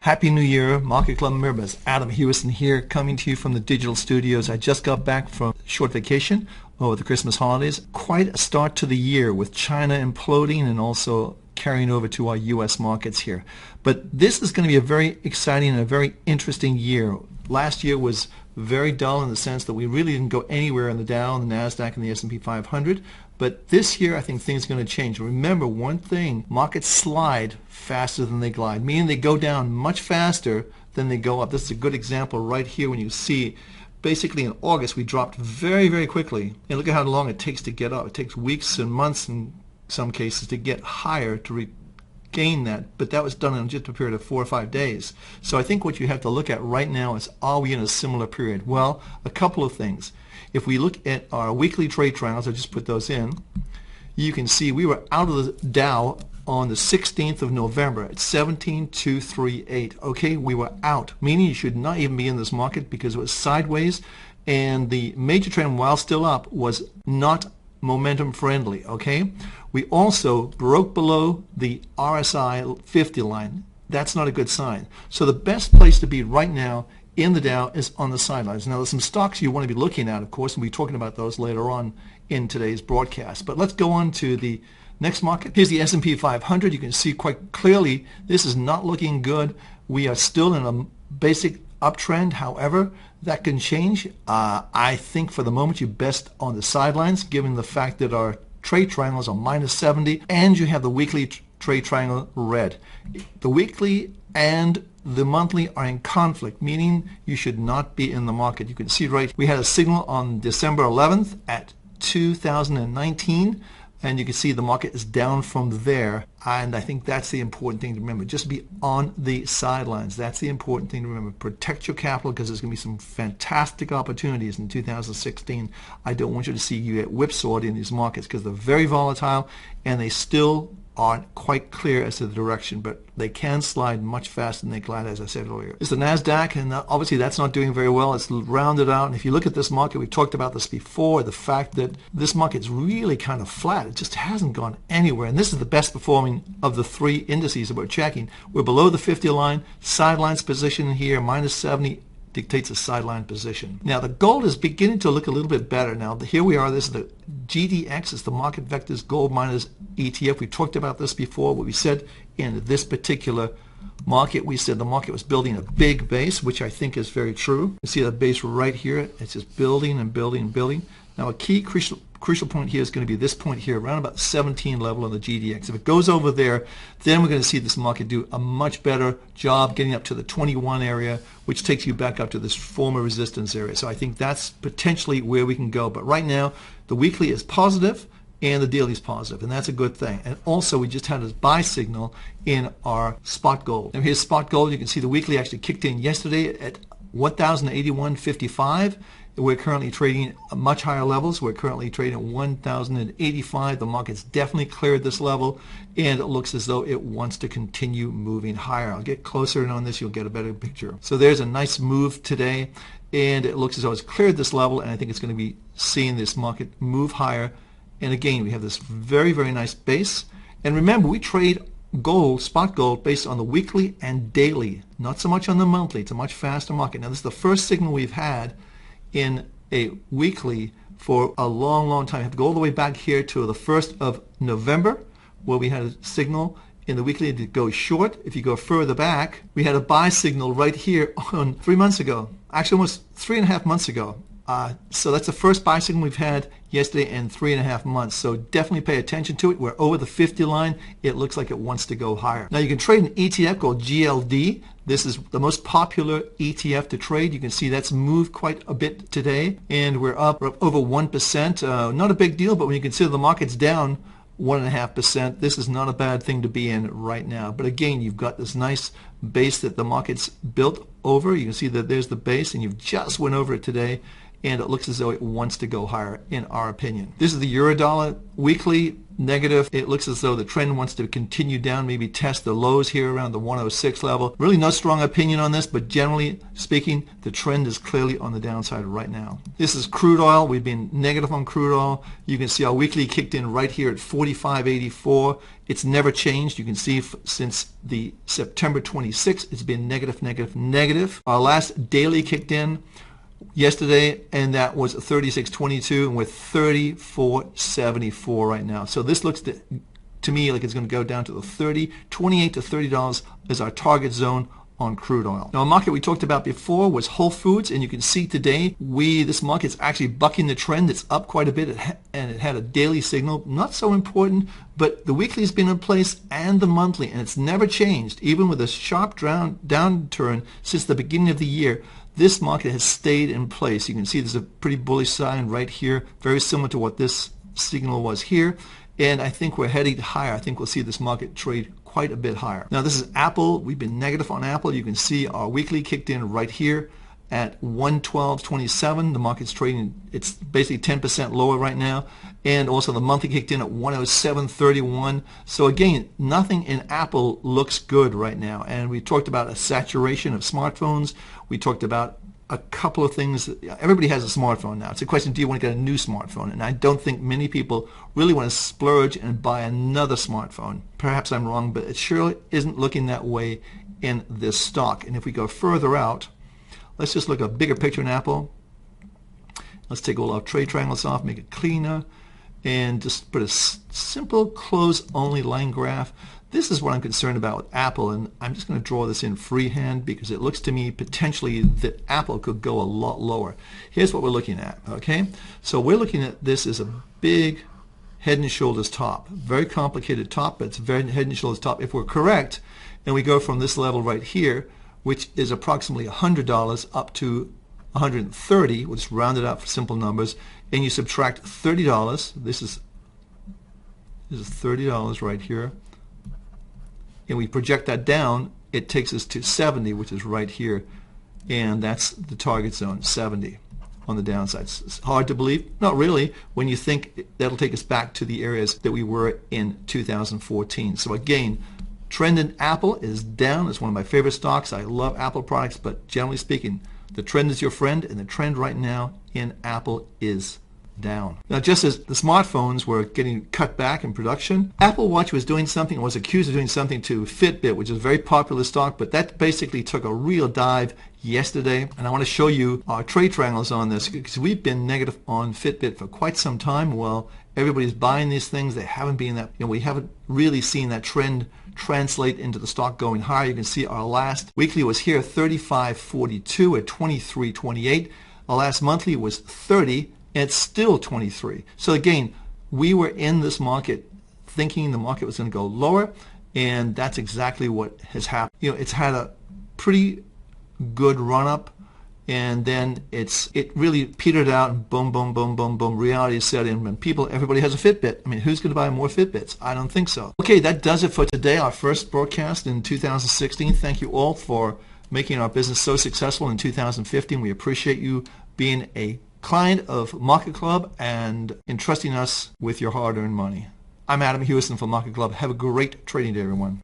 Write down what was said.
Happy New Year, Market Club members. Adam Hewison here, coming to you from the digital studios. I just got back from short vacation over the Christmas holidays. Quite a start to the year with China imploding and also carrying over to our U.S. markets here. But this is going to be a very exciting and a very interesting year. Last year was very dull in the sense that we really didn't go anywhere in the Dow, the NASDAQ, and the S&P 500. But this year, I think things are going to change. Remember one thing, markets slide faster than they glide, meaning they go down much faster than they go up. This is a good example right here when you see basically in August we dropped very, very quickly. And look at how long it takes to get up. It takes weeks and months in some cases to get higher to regain that. But that was done in just a period of 4 or 5 days. So I think what you have to look at right now is, are we in a similar period? Well, a couple of things. If we look at our weekly trade triangles, I just put those in, you can see we were out of the Dow on the 16th of November at 17,238. Okay, we were out, meaning you should not even be in this market because it was sideways, and the major trend, while still up, was not momentum friendly. Okay, we also broke below the RSI 50 line. That's not a good sign. So the best place to be right now in the Dow is on the sidelines. Now, there's some stocks you want to be looking at, of course, and we'll be talking about those later on in today's broadcast. But let's go on to the next market. Here's the S&P 500. You can see quite clearly this is not looking good. We are still in a basic uptrend. However, that can change. I think for the moment you're best on the sidelines, given the fact that our trade triangles are minus 70, and you have the weekly trade triangle red. The weekly and the monthly are in conflict, meaning you should not be in the market. You can see right, we had a signal on December 11th at 2019, and you can see the market is down from there. And I think that's the important thing to remember. Just be on the sidelines. That's the important thing to remember. Protect your capital because there's going to be some fantastic opportunities in 2016. I don't want you to see you get whipsawed in these markets because they're very volatile and they still aren't quite clear as to the direction, but they can slide much faster than they glide, as I said earlier. It's the NASDAQ, and obviously that's not doing very well. It's rounded out, and if you look at this market, we've talked about this before, the fact that this market's really kind of flat. It just hasn't gone anywhere, and this is the best performing of the three indices that we're checking. We're below the 50 line, sidelines position here, minus 70, dictates a sideline position. Now the gold is beginning to look a little bit better. Now here we are, this is the GDX, it's the Market Vectors Gold Miners ETF. We talked about this before. What we said in this particular market, we said the market was building a big base, which I think is very true. You see that base right here, it's just building and building and building. Now a key crucial point here is going to be this point here, around about 17 level on the GDX. If it goes over there, then we're going to see this market do a much better job getting up to the 21 area, which takes you back up to this former resistance area. So I think that's potentially where we can go. But right now, the weekly is positive and the daily is positive, and that's a good thing. And also, we just had a buy signal in our spot gold. Now here's spot gold. You can see the weekly actually kicked in yesterday at 1,081.55. We're currently trading at much higher levels. We're currently trading at 1,085. The market's definitely cleared this level, and it looks as though it wants to continue moving higher. I'll get closer in on this. You'll get a better picture. So there's a nice move today, and it looks as though it's cleared this level, and I think it's going to be seeing this market move higher. And again, we have this very, very nice base. And remember, we trade gold, spot gold, based on the weekly and daily, not so much on the monthly. It's a much faster market. Now, this is the first signal we've had in a weekly for a long, long time. You have to go all the way back here to the 1st of November, where we had a signal in the weekly to go short. If you go further back, we had a buy signal right here on 3 months ago, actually almost 3.5 months ago. So that's the first buy signal we've had yesterday in 3.5 months. So definitely pay attention to it. We're over the 50 line. It looks like it wants to go higher. Now you can trade an ETF called GLD. This is the most popular ETF to trade. You can see that's moved quite a bit today, and we're up over 1%. Not a big deal, but when you consider the market's down 1.5%, this is not a bad thing to be in right now. But again, you've got this nice base that the market's built over. You can see that there's the base, and you've just went over it today. and it looks as though it wants to go higher in our opinion. This is the euro dollar weekly negative. It looks as though the trend wants to continue down, maybe test the lows here around the 106 level. Really no strong opinion on this, but generally speaking, the trend is clearly on the downside right now. This is crude oil. We've been negative on crude oil. You can see our weekly kicked in right here at 45.84. It's never changed. You can see since the September 26th, it's been negative, negative, negative. Our last daily kicked in yesterday, and that was 36.22, and we're 34.74 right now. So this looks to me like it's going to go down to the $28 to $30 is our target zone on crude oil. Now, a market we talked about before was Whole Foods, and you can see today this market's actually bucking the trend. It's up quite a bit, and it had a daily signal, not so important, but the weekly has been in place and the monthly, and it's never changed. Even with a sharp downturn since the beginning of the year, this market has stayed in place. You can see there's a pretty bullish sign right here, very similar to what this signal was here, and I think we're heading higher. I think we'll see this market trade quite a bit higher. Now, this is Apple. We've been negative on Apple. You can see our weekly kicked in right here at 112.27. The market's trading, it's basically 10% lower right now, and also the monthly kicked in at 107.31. So again, nothing in Apple looks good right now, and we talked about a saturation of smartphones. We talked about a couple of things. Everybody has a smartphone now. It's a question, do you want to get a new smartphone? And I don't think many people really want to splurge and buy another smartphone. Perhaps I'm wrong, but it surely isn't looking that way in this stock. And if we go further out, let's just look at a bigger picture in Apple. Let's take all our trade triangles off, make it cleaner, and just put a simple close-only line graph. This is what I'm concerned about with Apple, and I'm just going to draw this in freehand because it looks to me potentially that Apple could go a lot lower. Here's what we're looking at, okay? So we're looking at this as a big head and shoulders top. Very complicated top, but it's very head and shoulders top. If we're correct, and we go from this level right here, which is approximately $100 up to 130, we'll just round it out for simple numbers, and you subtract $30, this is $30 right here, and we project that down, it takes us to 70, which is right here, and that's the target zone, 70 on the downside. It's hard to believe, not really, when you think that'll take us back to the areas that we were in 2014. So again, trend in Apple is down. It's one of my favorite stocks. I love Apple products, but generally speaking, the trend is your friend, and the trend right now in Apple is down. Now, just as the smartphones were getting cut back in production, Apple Watch was doing something, or was accused of doing something to Fitbit, which is a very popular stock, but that basically took a real dive yesterday. And I want to show you our trade triangles on this because we've been negative on Fitbit for quite some time. Well, everybody's buying these things. They haven't been that, we haven't really seen that trend translate into the stock going higher. You can see our last weekly was here 35.42 at 23.28. Our last monthly was 30. And it's still 23. So again, we were in this market thinking the market was going to go lower, and that's exactly what has happened. It's had a pretty good run up, and then it really petered out, and boom, boom, boom, boom, boom. Reality set in, and everybody has a Fitbit. I mean, who's going to buy more Fitbits? I don't think so. Okay, that does it for today. Our first broadcast in 2016. Thank you all for making our business so successful in 2015. We appreciate you being a client of MarketClub and entrusting us with your hard-earned money. I'm Adam Hewison from MarketClub. Have a great trading day, everyone.